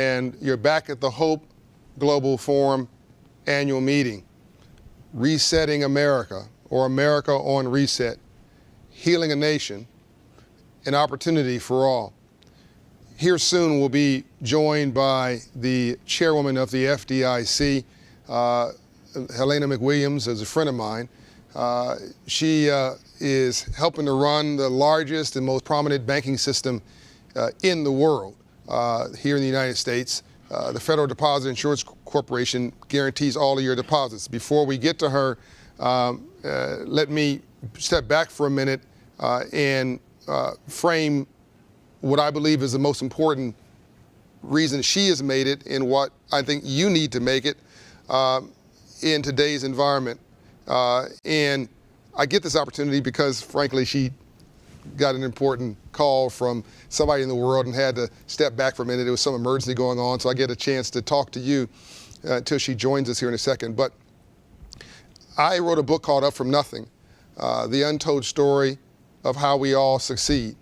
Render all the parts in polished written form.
And you're back at the Hope Global Forum annual meeting, Resetting America, or America on Reset, Healing a Nation, an Opportunity for All. Here soon we'll be joined by the chairwoman of the FDIC, Jelena McWilliams, is a friend of mine. She is helping to run the largest and most prominent banking system in the world here in the United States. The Federal Deposit Insurance Corporation guarantees all of your deposits. Before we get to her, let me step back for a minute and frame what I believe is the most important reason she has made it and what I think you need to make it in today's environment. And I get this opportunity because, frankly, she got an important call from somebody in the world and had to step back for a minute. There was some emergency going on, so I get a chance to talk to you until she joins us here in a second. But I wrote a book called Up From Nothing, The Untold Story of How We All Succeed.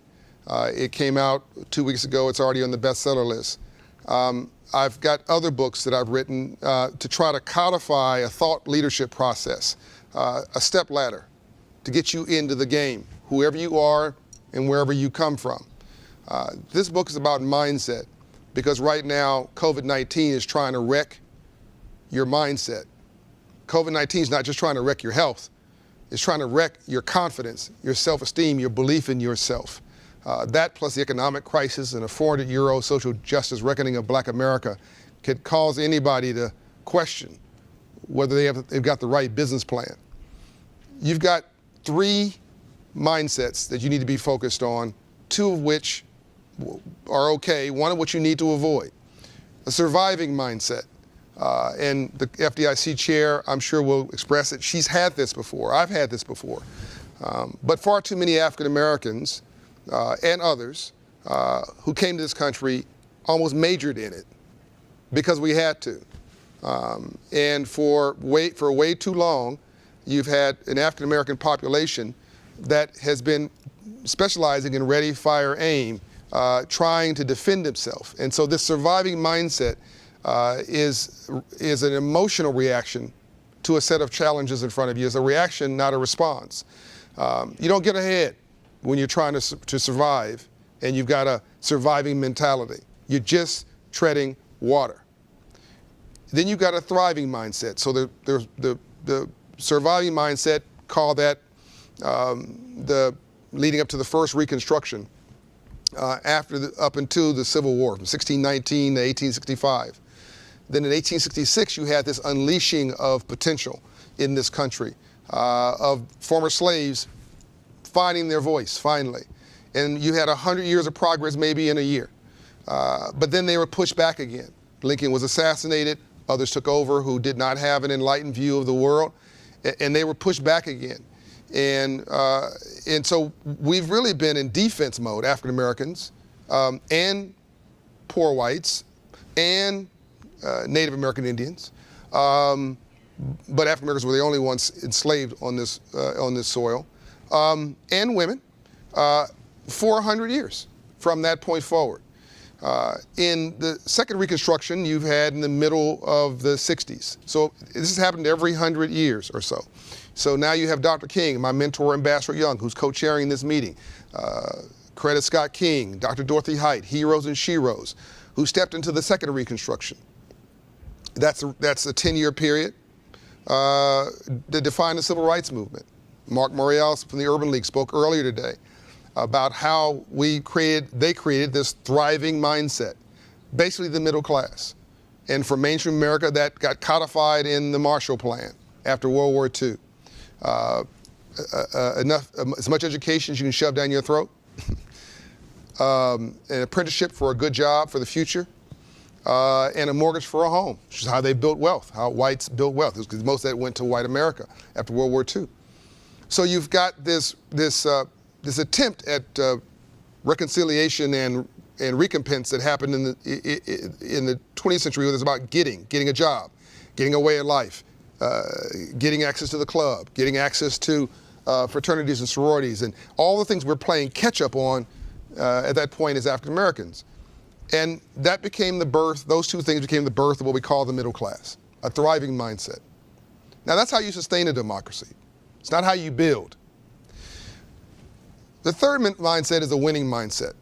It came out 2 weeks ago. It's already on the bestseller list. I've got other books that I've written to try to codify a thought leadership process, a step ladder to get you into the game, whoever you are and wherever you come from. This book is about mindset because right now COVID-19 is trying to wreck your mindset. COVID-19 is not just trying to wreck your health, it's trying to wreck your confidence, your self-esteem, your belief in yourself. That plus the economic crisis and a 400-year-old social justice reckoning of Black America could cause anybody to question whether they've got the right business plan. You've got three mindsets that you need to be focused on, two of which are okay, one of which you need to avoid. A surviving mindset, and the FDIC chair, I'm sure, will express it. She's had this before. I've had this before. But far too many African Americans and others who came to this country almost majored in it because we had to. And for way too long, you've had an African American population that has been specializing in ready, fire, aim, trying to defend itself. And so this surviving mindset is an emotional reaction to a set of challenges in front of you. It's a reaction, not a response. You don't get ahead when you're trying to survive and you've got a surviving mentality. You're just treading water. Then you've got a thriving mindset. So the surviving mindset, call that the leading up to the first Reconstruction, up until the Civil War, from 1619 to 1865. Then in 1866, you had this unleashing of potential in this country, of former slaves finding their voice, finally. And you had 100 years of progress maybe in a year. But then they were pushed back again. Lincoln was assassinated. Others took over who did not have an enlightened view of the world. And they were pushed back again. And so we've really been in defense mode, African Americans and poor whites and Native American Indians. But African Americans were the only ones enslaved on this soil. And women, 400 years from that point forward. In the second Reconstruction, you've had in the middle of the 60s. So this has happened every 100 years or so. So now you have Dr. King, my mentor, Ambassador Young, who's co-chairing this meeting. Coretta Scott King, Dr. Dorothy Height, heroes and sheroes, who stepped into the second Reconstruction. That's a 10-year period that defined the Civil Rights Movement. Mark Morial from the Urban League spoke earlier today about how they created this thriving mindset, basically the middle class. And for mainstream America, that got codified in the Marshall Plan after World War II. As much education as you can shove down your throat, an apprenticeship for a good job for the future, and a mortgage for a home, which is how they built wealth, how whites built wealth, because most of that went to white America after World War II. So you've got this attempt at reconciliation and recompense that happened in the 20th century. It was about getting a job, getting a way of life, getting access to the club, getting access to fraternities and sororities, and all the things we're playing catch up on at that point as African Americans. And that became the birth, those two things became the birth of what we call the middle class, a thriving mindset. Now that's how you sustain a democracy. It's not how you build. The third mindset is a winning mindset.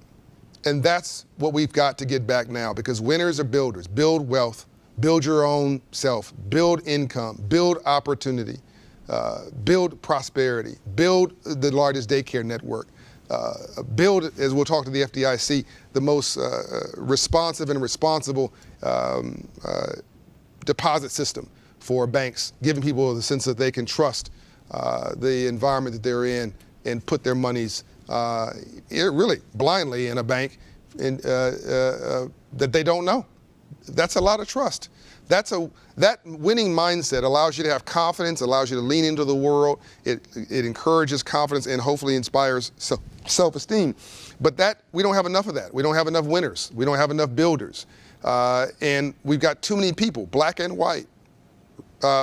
And that's what we've got to get back now, because winners are builders. Build wealth, build your own self, build income, build opportunity, build prosperity, build the largest daycare network, build, as we'll talk to the FDIC, the most responsive and responsible deposit system for banks, giving people the sense that they can trust the environment that they're in and put their monies really blindly in a bank that they don't know. That's a lot of trust. That winning mindset allows you to have confidence, allows you to lean into the world. It encourages confidence and hopefully inspires self-esteem. But we don't have enough of that. We don't have enough winners. We don't have enough builders. And we've got too many people, black and white,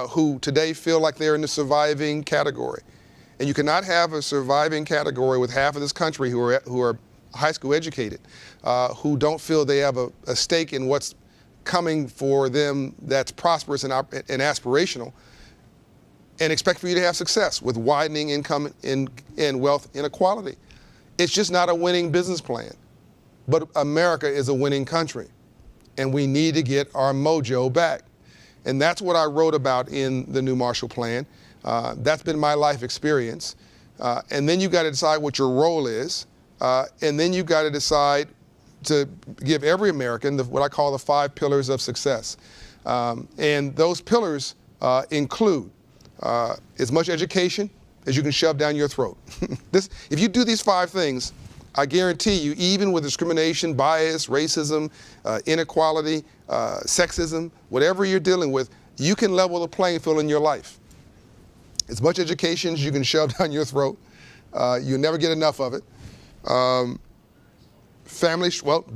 who today feel like they're in the surviving category. And you cannot have a surviving category with half of this country who are high school educated, who don't feel they have a stake in what's coming for them that's prosperous and aspirational, and expect for you to have success with widening income and wealth inequality. It's just not a winning business plan. But America is a winning country, and we need to get our mojo back. And that's what I wrote about in the new Marshall Plan. That's been my life experience. And then you've got to decide what your role is. And then you've got to decide to give every American what I call the 5 pillars of success. And those pillars include as much education as you can shove down your throat. If you do these 5 things, I guarantee you, even with discrimination, bias, racism, inequality, sexism, whatever you're dealing with, you can level the playing field in your life. As much education as you can shove down your throat. You'll never get enough of it. The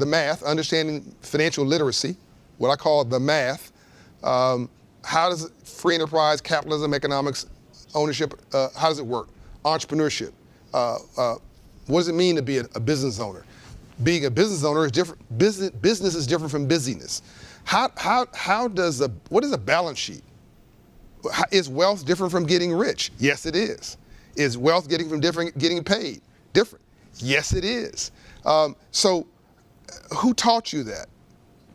math, understanding financial literacy, what I call the math. How does free enterprise, capitalism, economics, ownership, how does it work? Entrepreneurship. What does it mean to be a business owner? Being a business owner is different. Business is different from busyness. What is a balance sheet? Is wealth different from getting rich? Yes, it is. Is wealth getting paid? Different? Yes, it is. So who taught you that?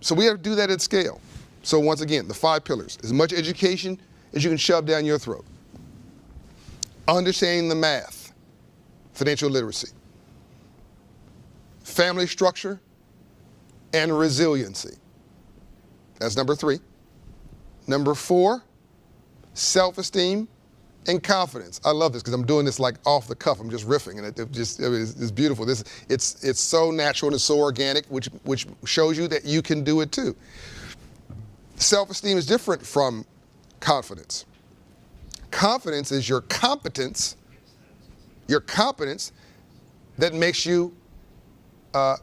So we have to do that at scale. So once again, the 5 pillars. As much education as you can shove down your throat. Understanding the math, financial literacy. Family structure and resiliency. That's number 3. Number 4, self-esteem and confidence. I love this because I'm doing this like off the cuff. I'm just riffing, and it's beautiful. It's so natural and it's so organic, which shows you that you can do it too. Self-esteem is different from confidence. Confidence is your competence that makes you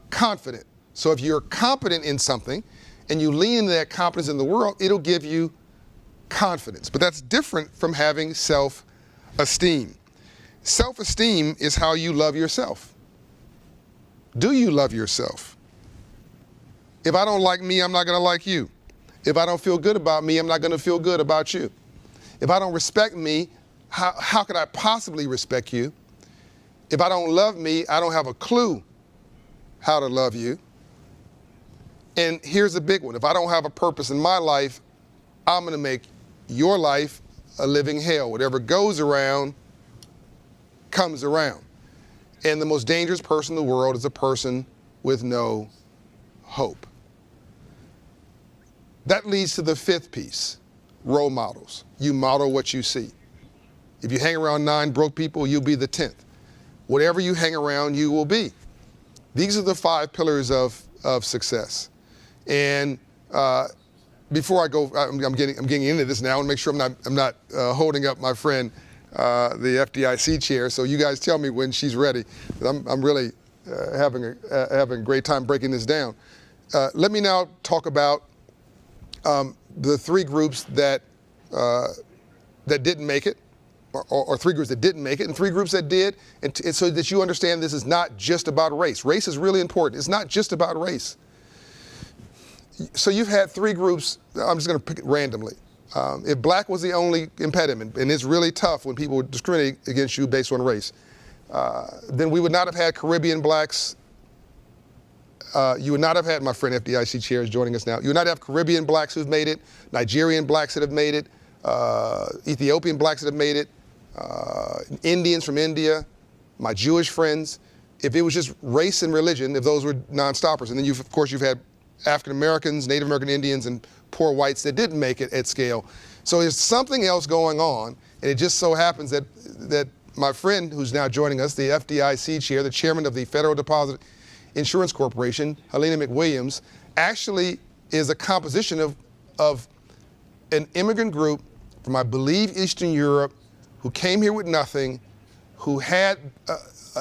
confident. So if you're competent in something and you lean into that competence in the world, it'll give you confidence. But that's different from having self-esteem. Self-esteem is how you love yourself. Do you love yourself? If I don't like me, I'm not going to like you. If I don't feel good about me, I'm not going to feel good about you. If I don't respect me, how could I possibly respect you? If I don't love me, I don't have a clue how to love you. And here's a big one. If I don't have a purpose in my life, I'm going to make your life a living hell. Whatever goes around, comes around. And the most dangerous person in the world is a person with no hope. That leads to the 5th piece, role models. You model what you see. If you hang around 9 broke people, you'll be the 10th. Whatever you hang around, you will be. These are the 5 pillars of success. And before I go, I'm getting into this now. I want to make sure I'm not holding up my friend, the FDIC chair. So you guys tell me when she's ready. I'm really having a great time breaking this down. Let me now talk about the 3 groups that didn't make it, or 3 groups that didn't make it, and 3 groups that did, and so that you understand this is not just about race. Race is really important. It's not just about race. So you've had three groups. I'm just going to pick it randomly. If black was the only impediment, and it's really tough when people discriminate against you based on race, then we would not have had Caribbean blacks. You would not have had my friend FDIC chair is joining us now. You would not have Caribbean blacks who've made it, Nigerian blacks that have made it, Ethiopian blacks that have made it, Indians from India, my Jewish friends. If it was just race and religion, if those were non-stoppers, and then of course you've had African Americans, Native American Indians, and poor whites that didn't make it at scale. So there's something else going on, and it just so happens that my friend who's now joining us, the FDIC chair, the chairman of the Federal Deposit Insurance Corporation, Jelena McWilliams, actually is a composition of an immigrant group from, I believe, Eastern Europe, who came here with nothing, who had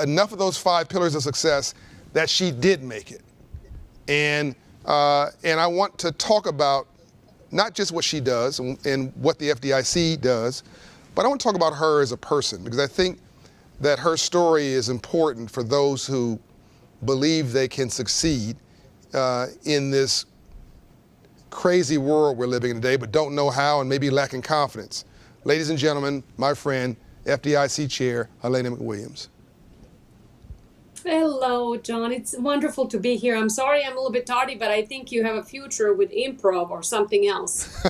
enough of those 5 pillars of success that she did make it. And I want to talk about not just what she does and what the FDIC does, but I want to talk about her as a person, because I think that her story is important for those who believe they can succeed in this crazy world we're living in today, but don't know how and maybe lacking confidence. Ladies and gentlemen, my friend, FDIC Chair, Jelena McWilliams. Hello, John. It's wonderful to be here. I'm sorry I'm a little bit tardy, but I think you have a future with improv or something else.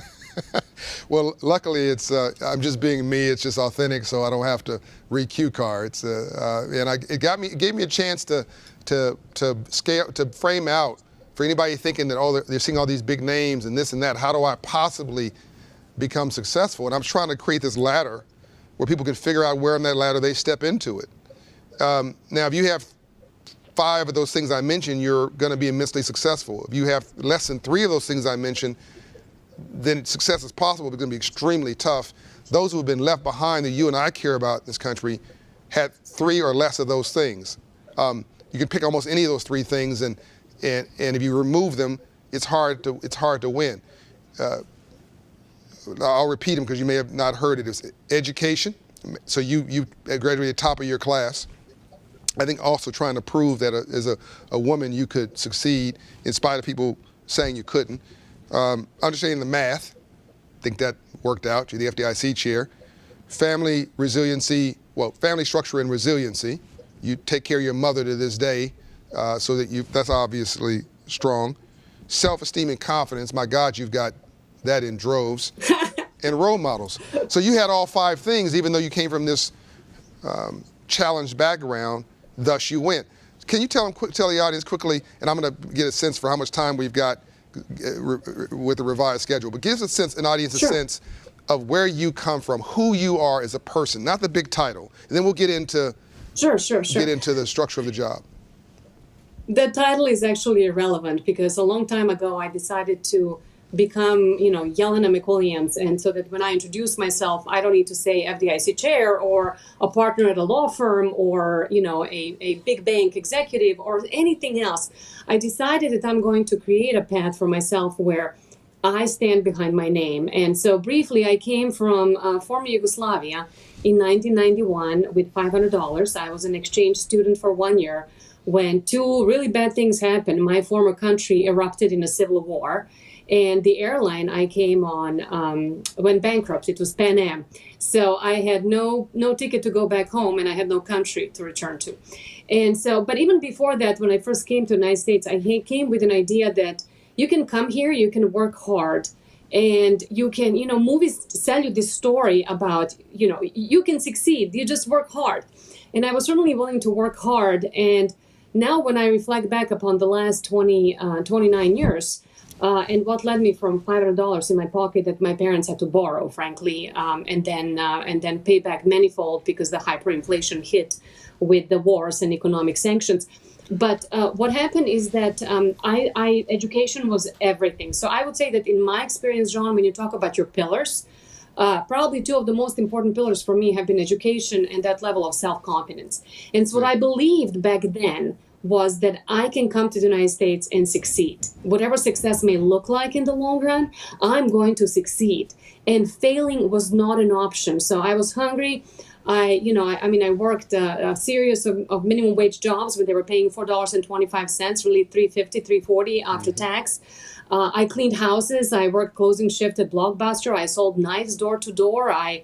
Well, luckily, I'm just being me. It's just authentic, so I don't have to read cue cards. It gave me a chance to frame out for anybody thinking that they're seeing all these big names and this and that. How do I possibly become successful? And I'm trying to create this ladder where people can figure out where on that ladder they step into it. Now, if you have 5 of those things I mentioned, you're going to be immensely successful. If you have less than 3 of those things I mentioned, then success is possible, but it's going to be extremely tough. Those who have been left behind that you and I care about in this country had 3 or less of those things. You can pick almost any of those 3 things, and if you remove them, it's hard to win. I'll repeat them because you may have not heard it. It's education. So you graduated top of your class. I think also trying to prove that as a woman you could succeed in spite of people saying you couldn't. Understanding the math, I think that worked out. You're the FDIC chair. Family resiliency, family structure and resiliency. You take care of your mother to this day, so that's obviously strong. Self-esteem and confidence, my God, you've got that in droves. And role models. So you had all 5 things, even though you came from this challenged background, thus you went. Can you tell the audience quickly, and I'm going to get a sense for how much time we've got with the revised schedule, but give us an audience a sense of where you come from, who you are as a person, not the big title. And then we'll get into get into the structure of the job. The title is actually irrelevant because a long time ago I decided to become, Jelena McWilliams, and so that when I introduce myself, I don't need to say FDIC chair or a partner at a law firm or, a big bank executive or anything else. I decided that I'm going to create a path for myself where I stand behind my name. And so briefly, I came from former Yugoslavia in 1991 with $500. I was an exchange student for 1 year when 2 really bad things happened. My former country erupted in a civil war. And the airline I came on went bankrupt. It was Pan Am. So I had no ticket to go back home, and I had no country to return to. And so, but even before that, when I first came to the United States, I came with an idea that you can come here, you can work hard, and you can, movies sell you this story about, you can succeed, you just work hard. And I was certainly willing to work hard. And now when I reflect back upon the last 29 years, and what led me from $500 in my pocket that my parents had to borrow, frankly, and then pay back manifold because the hyperinflation hit with the wars and economic sanctions. But what happened is that education was everything. So I would say that in my experience, John, when you talk about your pillars, probably 2 of the most important pillars for me have been education and that level of self-confidence. And so what I believed back then was that I can come to the United States and succeed. Whatever success may look like in the long run, I'm going to succeed. And failing was not an option. So I was hungry. I worked a series of minimum wage jobs where they were paying $4.25, really $3.50, $3.40 after tax. I cleaned houses. I worked closing shift at Blockbuster. I sold knives door to door. I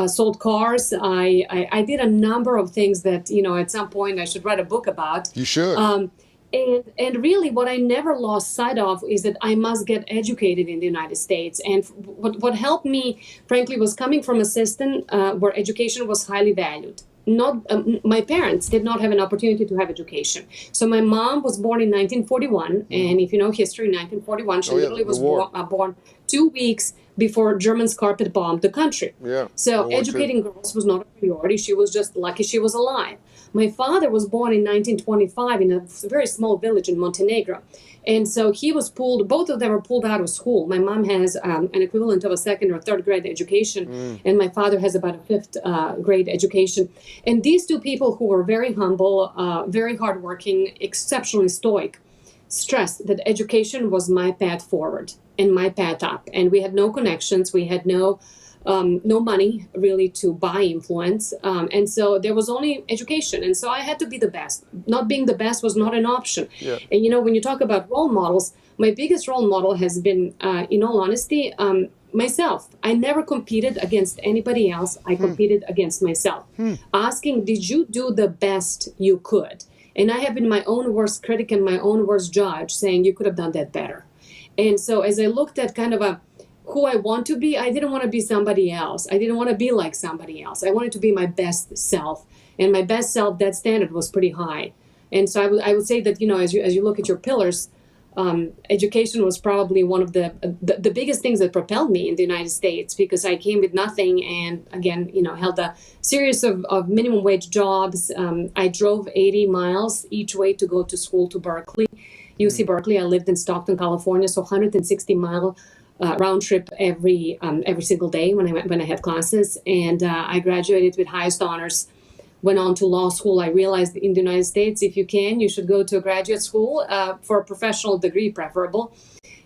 sold cars. I did a number of things that, at some point I should write a book about. You should. And really, what I never lost sight of is that I must get educated in the United States. And what helped me, frankly, was coming from a system where education was highly valued. Not my parents did not have an opportunity to have education. So my mom was born in 1941, and if you know history, 1941, she literally was born 2 weeks before Germans carpet bombed the country. Yeah. So educating girls was not a priority. She was just lucky she was alive. My father was born in 1925 in a very small village in Montenegro. And so he was both of them were pulled out of school. My mom has an equivalent of a second or third grade education, and my father has about a fifth grade education. And these two people who were very humble, very hardworking, exceptionally stoic, stressed that education was my path forward and my path up. And we had no connections. We had no money really to buy influence. And so there was only education. And so I had to be the best. Not being the best was not an option. Yeah. And when you talk about role models, my biggest role model has been, in all honesty, myself. I never competed against anybody else. I competed against myself. Asking, did you do the best you could? And I have been my own worst critic and my own worst judge, saying you could have done that better. And so as I looked at kind of who I want to be, I didn't want to be somebody else. I didn't want to be like somebody else. I wanted to be my best self. And my best self, that standard was pretty high. And so I would say that, as you look at your pillars, education was probably one of the biggest things that propelled me in the United States, because I came with nothing and, again, held a series of minimum wage jobs. I drove 80 miles each way to go to school to Berkeley, UC Berkeley. I lived in Stockton, California, so 160-mile round trip every single day when I had classes, and I graduated with highest honors. Went on to law school. I realized in the United States, if you can, you should go to a graduate school for a professional degree, preferable.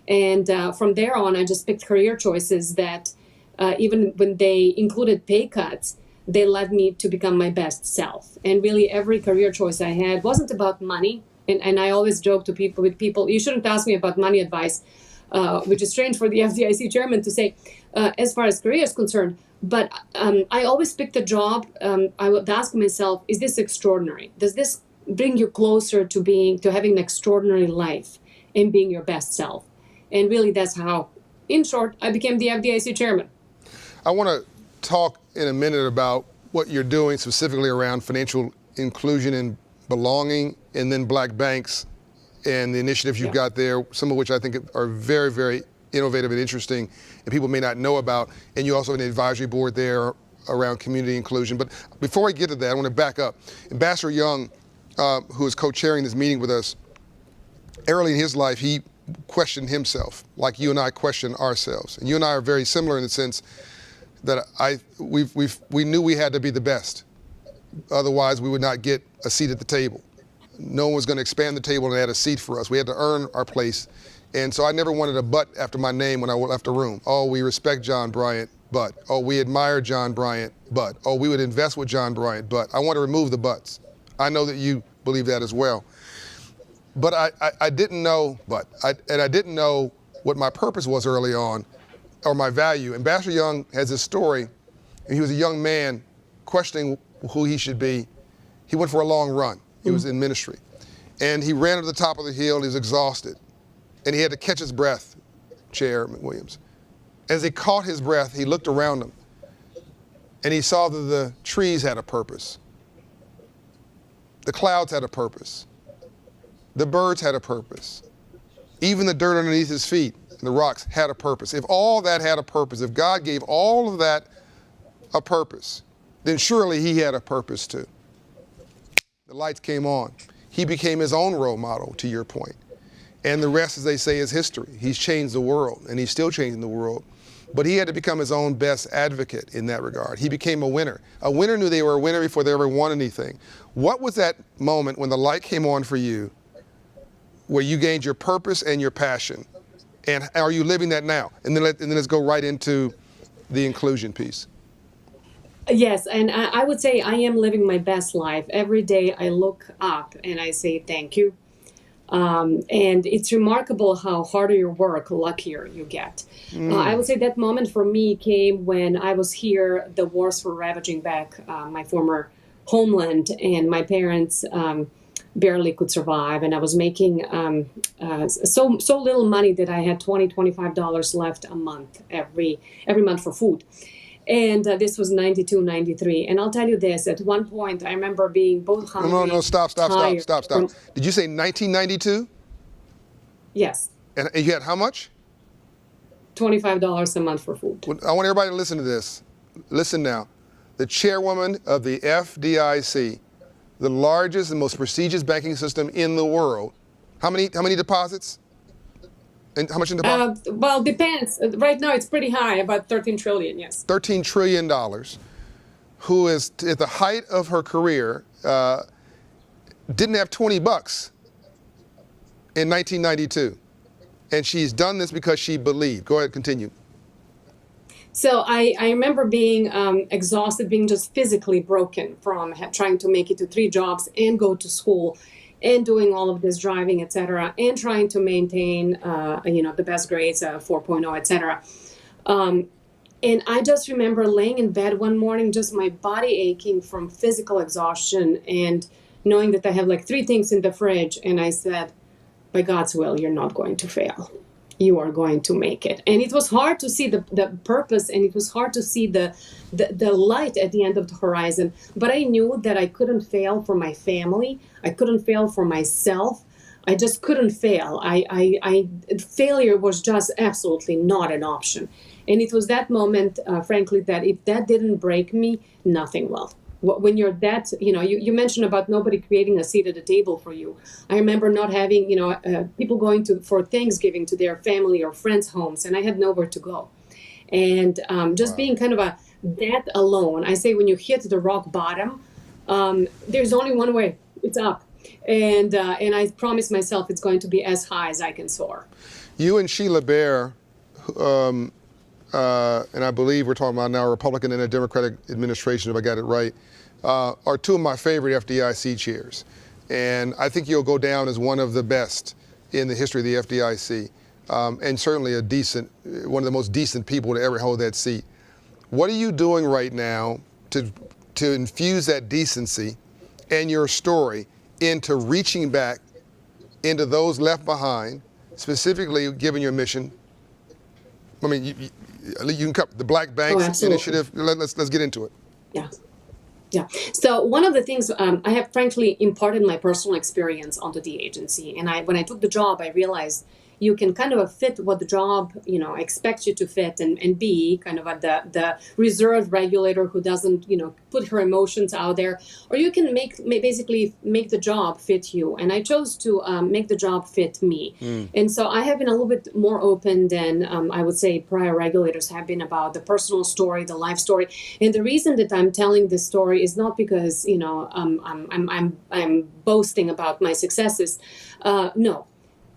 And from there on, I just picked career choices that, even when they included pay cuts, they led me to become my best self. And really, every career choice I had wasn't about money. And I always joke to people, you shouldn't ask me about money advice. Which is strange for the FDIC chairman to say, as far as career is concerned. But I always picked a job. I would ask myself, is this extraordinary? Does this bring you closer to having an extraordinary life and being your best self? And really, that's how, in short, I became the FDIC chairman. I want to talk in a minute about what you're doing specifically around financial inclusion and belonging, and then black banks and the initiatives you've got there, some of which I think are very, very innovative and interesting, and people may not know about. And you also have an advisory board there around community inclusion. But before I get to that, I want to back up. Ambassador Young, who is co-chairing this meeting with us, early in his life, he questioned himself, like you and I question ourselves. And you and I are very similar in the sense that we knew we had to be the best. Otherwise, we would not get a seat at the table. No one was going to expand the table and add a seat for us. We had to earn our place. And so I never wanted a but after my name when I left the room. Oh, we respect John Bryant, but. Oh, we admire John Bryant, but. Oh, we would invest with John Bryant, but. I want to remove the buts. I know that you believe that as well. But I didn't know, I didn't know what my purpose was early on, or my value. Ambassador Young has this story, and he was a young man questioning who he should be. He went for a long run. He was in ministry. And he ran to the top of the hill. He was exhausted. And he had to catch his breath, Chair McWilliams. As he caught his breath, he looked around him. And he saw that the trees had a purpose. The clouds had a purpose. The birds had a purpose. Even the dirt underneath his feet and the rocks had a purpose. If all that had a purpose, if God gave all of that a purpose, then surely he had a purpose too. The lights came on. He became his own role model, to your point. And the rest, as they say, is history. He's changed the world, and he's still changing the world. But he had to become his own best advocate in that regard. He became a winner. A winner knew they were a winner before they ever won anything. What was that moment when the light came on for you, where you gained your purpose and your passion? And are you living that now? And then let's go right into the inclusion piece. Yes, and I would say I am living my best life. Every day I look up and I say thank you. And it's remarkable how harder you work, luckier you get. I would say that moment for me came when I was here. The wars were ravaging back my former homeland, and my parents barely could survive. And I was making so little money that I had $25 left a month every month for food. And this was 92, 93. And I'll tell you this, at one point, I remember being both hungry. No, stop. Did you say 1992? Yes. And you had how much? $25 a month for food. I want everybody to listen to this. Listen now. The chairwoman of the FDIC, the largest and most prestigious banking system in the world. How many deposits? And how much in deposits? Well, depends. Right now, it's pretty high, about 13 trillion, yes. $13 trillion, who is at the height of her career, didn't have 20 bucks in 1992. And she's done this because she believed. Go ahead, continue. So I remember being exhausted, being just physically broken from trying to make it to 3 jobs and go to school and doing all of this driving, et cetera, and trying to maintain, the best grades, 4.0, et cetera. And I just remember laying in bed one morning, just my body aching from physical exhaustion and knowing that I have like 3 things in the fridge. And I said, by God's will, you're not going to fail. You are going to make it. And it was hard to see the purpose, and it was hard to see the light at the end of the horizon. But I knew that I couldn't fail for my family. I couldn't fail for myself. I just couldn't fail. Failure was just absolutely not an option. And it was that moment, frankly, that if that didn't break me, nothing will. When you're that, you mentioned about nobody creating a seat at the table for you. I remember not having, people going for Thanksgiving to their family or friends' homes, and I had nowhere to go. And just being kind of that alone, I say when you hit the rock bottom, there's only one way, it's up. And I promised myself it's going to be as high as I can soar. You and Sheila Bair, and I believe we're talking about now a Republican and a Democratic administration, if I got it right, are 2 of my favorite FDIC chairs. And I think you'll go down as one of the best in the history of the FDIC, and certainly one of the most decent people to ever hold that seat. What are you doing right now to infuse that decency and your story into reaching back into those left behind, specifically given your mission? I mean, you can cover the Black Banks Initiative. Let's get into it. Yeah. So one of the things I have, frankly, imparted my personal experience onto the agency. And when I took the job, I realized you can kind of fit what the job, expects you to fit and be kind of the reserved regulator who doesn't, put her emotions out there, or you can basically make the job fit you. And I chose to make the job fit me. And so I have been a little bit more open than I would say prior regulators have been about the personal story, the life story. And the reason that I'm telling this story is not because, I'm boasting about my successes. No.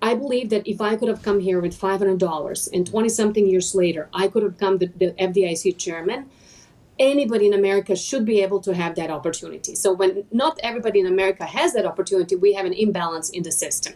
I believe that if I could have come here with $500 and 20-something years later, I could have become the FDIC chairman, anybody in America should be able to have that opportunity. So when not everybody in America has that opportunity, we have an imbalance in the system.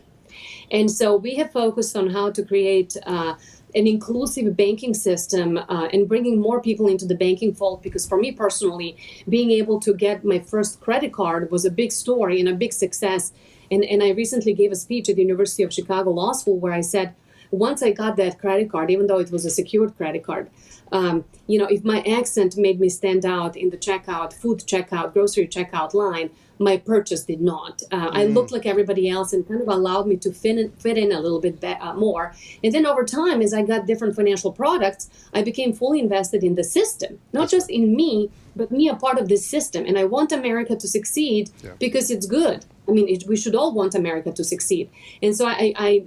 And so we have focused on how to create an inclusive banking system and bringing more people into the banking fold, because for me personally, being able to get my first credit card was a big story and a big success. And I recently gave a speech at the University of Chicago Law School where I said, once I got that credit card, even though it was a secured credit card, if my accent made me stand out in the checkout, food checkout, grocery checkout line, my purchase did not. I looked like everybody else and kind of allowed me to fit in a little bit more. And then over time, as I got different financial products, I became fully invested in the system, not just in me, but me a part of this system. And I want America to succeed because it's good. I mean, we should all want America to succeed. And so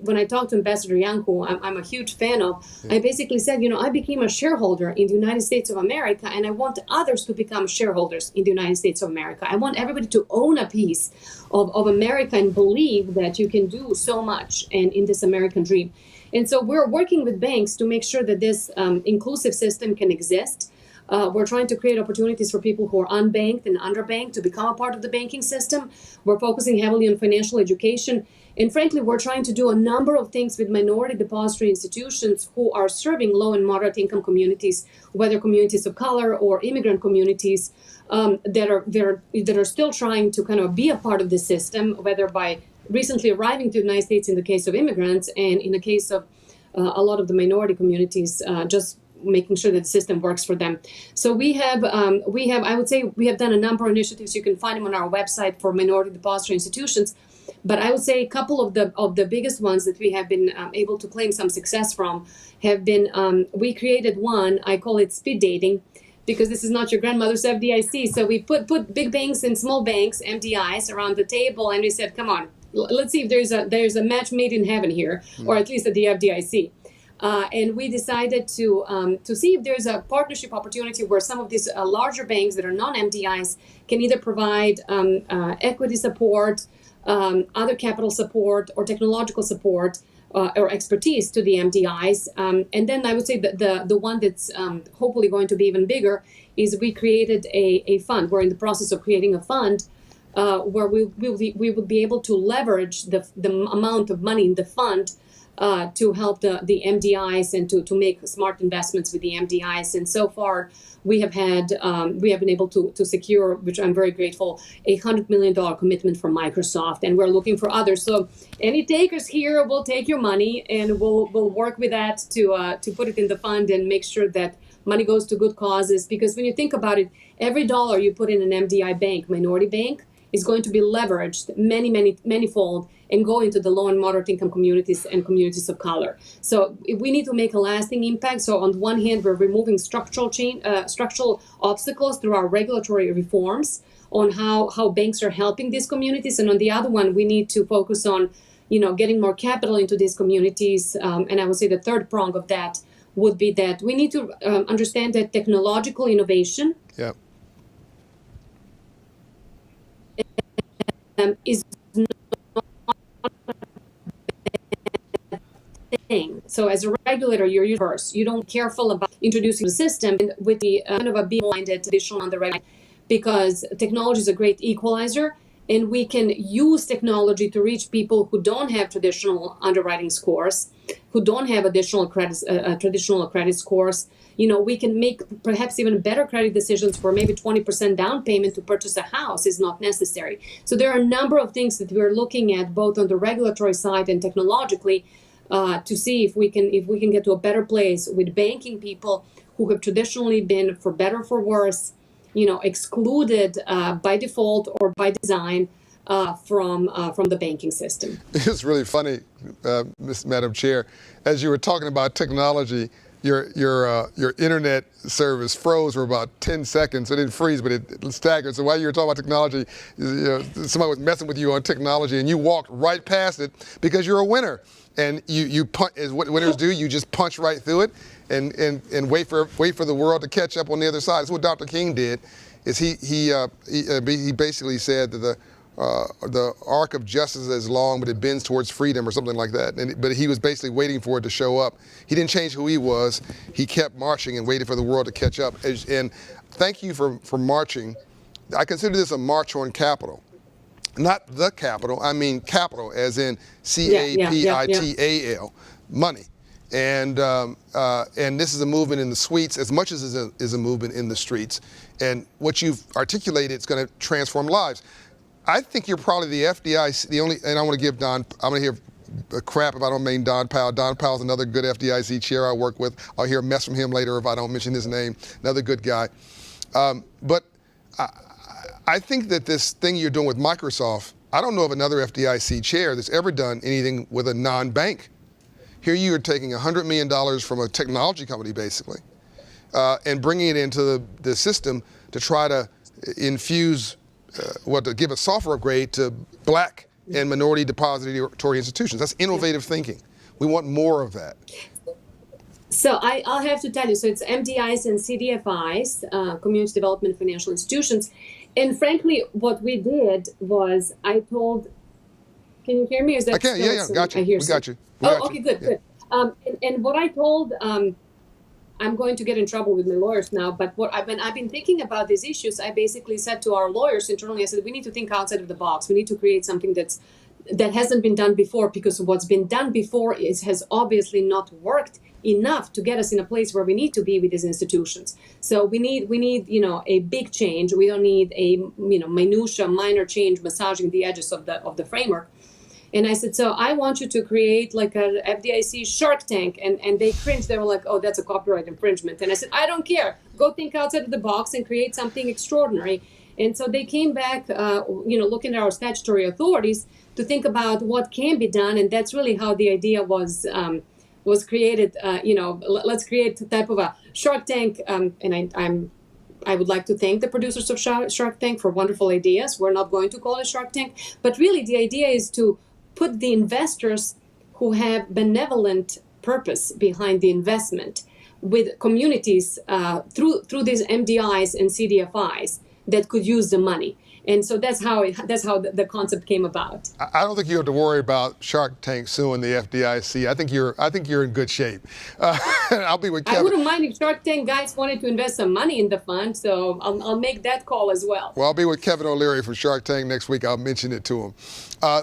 when I talked to Ambassador Young, who I'm a huge fan of, I basically said, I became a shareholder in the United States of America, and I want others to become shareholders in the United States of America. I want everybody to own a piece of America and believe that you can do so much and in this American dream. And so we're working with banks to make sure that this inclusive system can exist. We're trying to create opportunities for people who are unbanked and underbanked to become a part of the banking system. We're focusing heavily on financial education. And frankly, we're trying to do a number of things with minority depository institutions who are serving low and moderate income communities, whether communities of color or immigrant communities that are still trying to kind of be a part of the system, whether by recently arriving to the United States in the case of immigrants, and in the case of a lot of the minority communities, just making sure that the system works for them. So we have, I would say, we have done a number of initiatives. You can find them on our website for minority depository institutions. But I would say a couple of the biggest ones that we have been able to claim some success from have been, we created one, I call it speed dating, because this is not your grandmother's FDIC. So we put big banks and small banks, MDIs, around the table, and we said, come on, let's see if there's a match made in heaven here, or at least at the FDIC. And we decided to see if there's a partnership opportunity where some of these larger banks that are non-MDIs can either provide equity support, other capital support, or technological support or expertise to the MDIs. And then I would say that the one that's hopefully going to be even bigger is we created a fund. We're in the process of creating a fund where we would be able to leverage the amount of money in the fund to help the MDIs and to make smart investments with the MDIs. And so far, we have been able to secure, which I'm very grateful, $100 million commitment from Microsoft, and we're looking for others. So any takers here will take your money, and we'll work with that to put it in the fund and make sure that money goes to good causes. Because when you think about it, every dollar you put in an MDI bank, minority bank, is going to be leveraged many-fold and go into the low and moderate income communities and communities of color. So we need to make a lasting impact. So on one hand, we're removing structural obstacles through our regulatory reforms on how banks are helping these communities. And on the other one, we need to focus on, getting more capital into these communities. And I would say the third prong of that would be that we need to understand that technological innovation is not a thing. So as a regulator, you're universe. You don't careful about introducing the system with the kind of a be-minded traditional on the regulation, because technology is a great equalizer, and we can use technology to reach people who don't have traditional underwriting scores, who don't have additional traditional credit scores. We can make perhaps even better credit decisions where maybe 20% down payment to purchase a house is not necessary. So there are a number of things that we're looking at both on the regulatory side and technologically to see if we can get to a better place with banking people who have traditionally been, for better or for worse, excluded by default or by design from the banking system. It's really funny, Madam Chair, as you were talking about technology. Your internet service froze for about 10 seconds. It didn't freeze, but it staggered. So while you were talking about technology, somebody was messing with you on technology, and you walked right past it because you're a winner. And you punch, as what winners do, you just punch right through it and wait for the world to catch up on the other side. That's what Dr. King did. Is he basically said that the arc of justice is long, but it bends towards freedom, or something like that. But he was basically waiting for it to show up. He didn't change who he was. He kept marching and waited for the world to catch up. And thank you for marching. I consider this a march on capital. Not the capital, I mean capital, as in CAPITAL, money. And this is a movement in the streets as much as it is a movement in the streets. And what you've articulated is going to transform lives. I think you're probably the FDIC, and I want to give Don, I'm going to hear crap if I don't name Don Powell. Don Powell's another good FDIC chair I work with. I'll hear a mess from him later if I don't mention his name. Another good guy. But I think that this thing you're doing with Microsoft, I don't know of another FDIC chair that's ever done anything with a non-bank. Here you are taking $100 million from a technology company, basically, and bringing it into the system to try to infuse, to give a software upgrade to black and minority depository institutions. That's innovative thinking. We want more of that. So I'll have to tell you, so it's MDIs and CDFIs, Community Development Financial Institutions. And frankly, what we did was I told, can you hear me? Is that I can, yeah, got you. We got you. Okay, good, good. And what I told I'm going to get in trouble with my lawyers now, but when I've been thinking about these issues, I basically said to our lawyers internally, I said, we need to think outside of the box. We need to create something that hasn't been done before, because what's been done before has obviously not worked enough to get us in a place where we need to be with these institutions. So we need a big change. We don't need a minor change massaging the edges of the framework. And I said, so I want you to create like a FDIC Shark Tank. And they cringed. They were like, oh, that's a copyright infringement. And I said, I don't care. Go think outside of the box and create something extraordinary. And so they came back, looking at our statutory authorities to think about what can be done. And that's really how the idea was created. Let's create a type of a Shark Tank. And I would like to thank the producers of Shark Tank for wonderful ideas. We're not going to call it Shark Tank, but really the idea is to put the investors who have benevolent purpose behind the investment with communities through these MDIs and CDFIs that could use the money. And so that's how the concept came about. I don't think you have to worry about Shark Tank suing the FDIC. I think you're in good shape. I'll be with Kevin. I wouldn't mind if Shark Tank guys wanted to invest some money in the fund, so I'll make that call as well. Well, I'll be with Kevin O'Leary from Shark Tank next week. I'll mention it to him.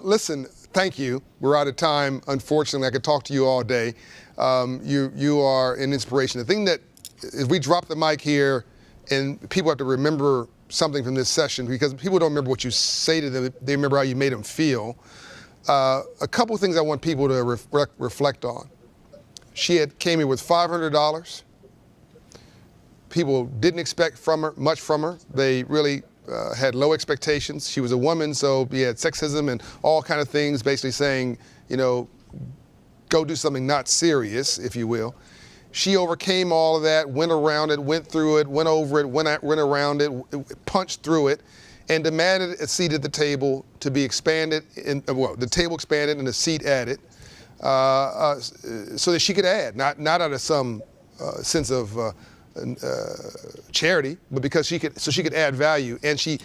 Listen, thank you. We're out of time, unfortunately. I could talk to you all day. You are an inspiration. The thing that, if we drop the mic here and people have to remember something from this session, because people don't remember what you say to them, they remember how you made them feel. A couple of things I want people to reflect on. She came in with $500. People didn't expect much from her. They really had low expectations. She was a woman, so we had sexism and all kind of things, basically saying, go do something not serious, if you will. She overcame all of that, went around it, went through it, went over it, went around it, punched through it, and demanded a seat at the table to be expanded, the table expanded and a seat added, so that she could add, not out of some sense of charity, but because she could add value. And she,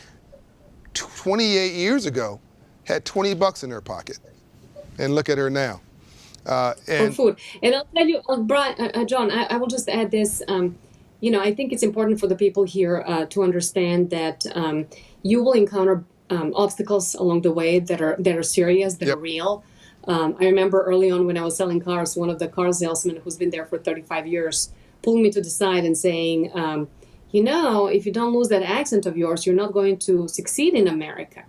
28 years ago, had $20 in her pocket, and look at her now. For food. And I'll tell you, John, I will just add this. I think it's important for the people here to understand that you will encounter obstacles along the way that are serious, that are real. I remember early on when I was selling cars, one of the car salesmen who's been there for 35 years pulled me to the side and saying, if you don't lose that accent of yours, you're not going to succeed in America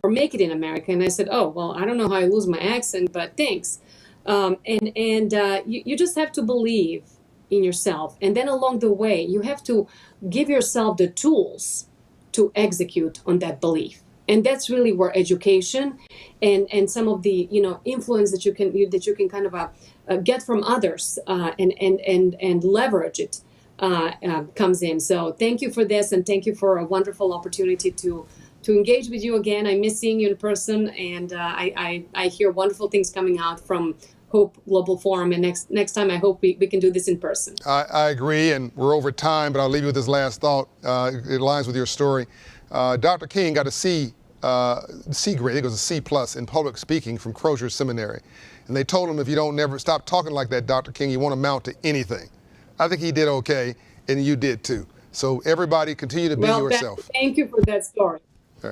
or make it in America. And I said, oh, well, I don't know how I lose my accent, but thanks. You just have to believe in yourself. And then along the way, you have to give yourself the tools to execute on that belief. And that's really where education and some of the influence that you can kind of get from others and leverage it comes in. So thank you for this, and thank you for a wonderful opportunity to engage with you again. I miss seeing you in person, and I hear wonderful things coming out from Hope Global Forum. And next time, I hope we can do this in person. I agree, and we're over time, but I'll leave you with this last thought. It aligns with your story. Dr. King got a C grade, it was a C+ in public speaking from Crozier Seminary. And they told him, if you don't never stop talking like that, Dr. King, you won't amount to anything. I think he did okay, and you did too. So everybody continue to be yourself. Thank you for that story.